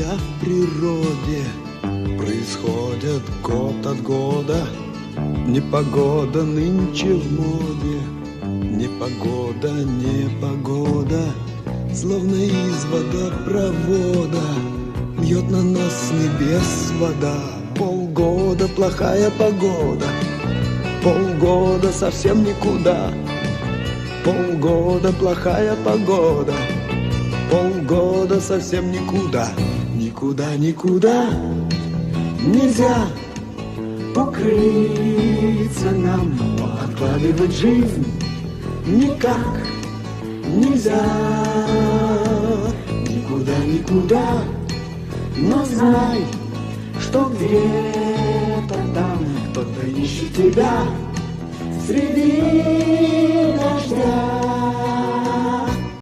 когда в природе происходят год от года. Непогода нынче в моде, непогода, непогода, словно из водопровода льет на нас с небес вода. Полгода плохая погода, полгода совсем никуда. Полгода плохая погода, полгода совсем никуда. Никуда, никуда нельзя укрыться нам, откладывать жизнь никак нельзя. Никуда, никуда, но знай, что где-то там кто-то ищет тебя среди дождя.